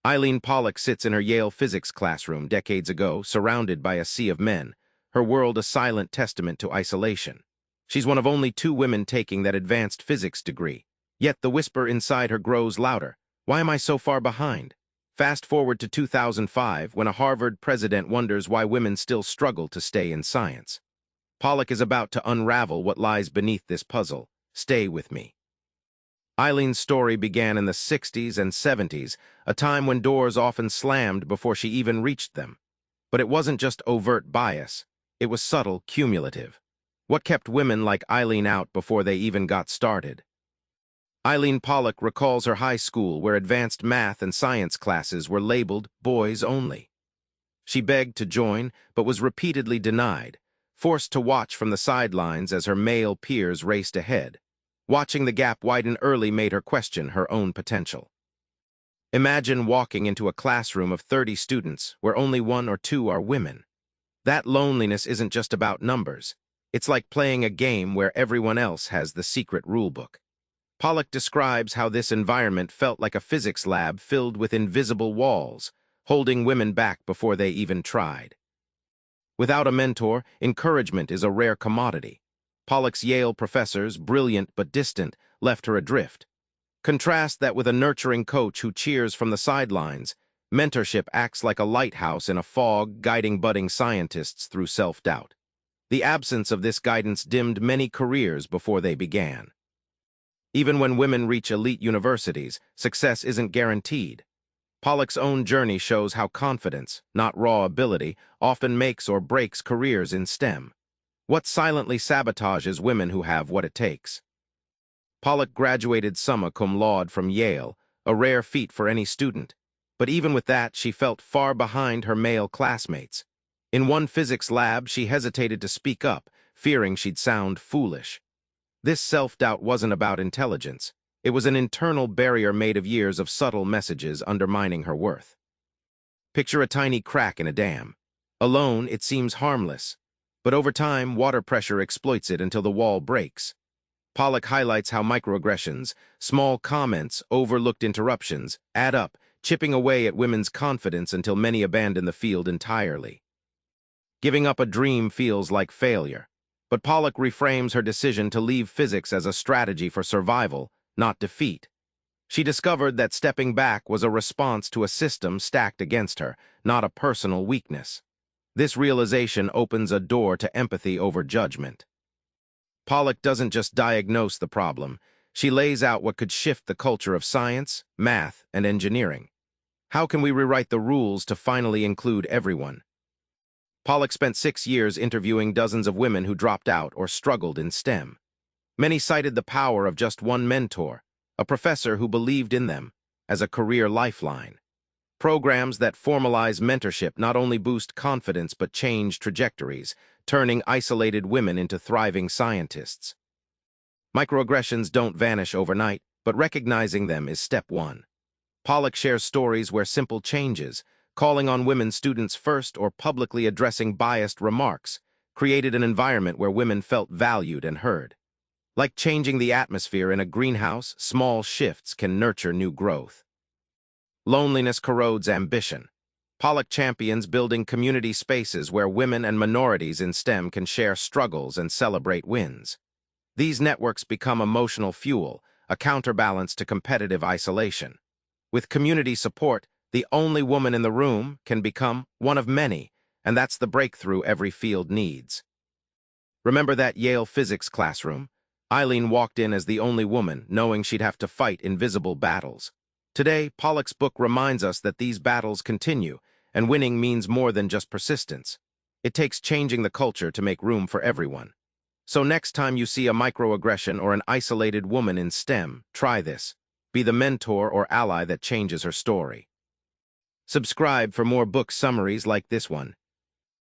Eileen Pollack sits in her Yale physics classroom decades ago, surrounded by a sea of men, her world a silent testament to isolation. She's one of only 2 women taking that advanced physics degree. Yet the whisper inside her grows louder. Why am I so far behind? Fast forward to 2005, when a Harvard president wonders why women still struggle to stay in science. Pollack is about to unravel what lies beneath this puzzle. Stay with me. Eileen's story began in the 60s and 70s, a time when doors often slammed before she even reached them. But it wasn't just overt bias. It was subtle, cumulative. What kept women like Eileen out before they even got started? Eileen Pollack recalls her high school where advanced math and science classes were labeled boys only. She begged to join, but was repeatedly denied, forced to watch from the sidelines as her male peers raced ahead. Watching the gap widen early made her question her own potential. Imagine walking into a classroom of 30 students where only 1 or 2 are women. That loneliness isn't just about numbers. It's like playing a game where everyone else has the secret rulebook. Pollack describes how this environment felt like a physics lab filled with invisible walls, holding women back before they even tried. Without a mentor, encouragement is a rare commodity. Pollack's Yale professors, brilliant but distant, left her adrift. Contrast that with a nurturing coach who cheers from the sidelines. Mentorship acts like a lighthouse in a fog, guiding budding scientists through self-doubt. The absence of this guidance dimmed many careers before they began. Even when women reach elite universities, success isn't guaranteed. Pollack's own journey shows how confidence, not raw ability, often makes or breaks careers in STEM. What silently sabotages women who have what it takes? Pollack graduated summa cum laude from Yale, a rare feat for any student. But even with that, she felt far behind her male classmates. In one physics lab, she hesitated to speak up, fearing she'd sound foolish. This self-doubt wasn't about intelligence. It was an internal barrier made of years of subtle messages undermining her worth. Picture a tiny crack in a dam. Alone, it seems harmless. But over time, water pressure exploits it until the wall breaks. Pollack highlights how microaggressions, small comments, overlooked interruptions, add up, chipping away at women's confidence until many abandon the field entirely. Giving up a dream feels like failure. But Pollack reframes her decision to leave physics as a strategy for survival, not defeat. She discovered that stepping back was a response to a system stacked against her, not a personal weakness. This realization opens a door to empathy over judgment. Pollack doesn't just diagnose the problem, she lays out what could shift the culture of science, math, and engineering. How can we rewrite the rules to finally include everyone? Pollack spent 6 years interviewing dozens of women who dropped out or struggled in STEM. Many cited the power of just one mentor, a professor who believed in them, as a career lifeline. Programs that formalize mentorship not only boost confidence but change trajectories, turning isolated women into thriving scientists. Microaggressions don't vanish overnight, but recognizing them is step 1. Pollack shares stories where simple changes, calling on women students first or publicly addressing biased remarks, created an environment where women felt valued and heard. Like changing the atmosphere in a greenhouse, small shifts can nurture new growth. Loneliness corrodes ambition. Pollack champions building community spaces where women and minorities in STEM can share struggles and celebrate wins. These networks become emotional fuel, a counterbalance to competitive isolation. With community support, the only woman in the room can become one of many, and that's the breakthrough every field needs. Remember that Yale physics classroom? Eileen walked in as the only woman, knowing she'd have to fight invisible battles. Today, Pollack's book reminds us that these battles continue, and winning means more than just persistence. It takes changing the culture to make room for everyone. So next time you see a microaggression or an isolated woman in STEM, try this. Be the mentor or ally that changes her story. Subscribe for more book summaries like this one.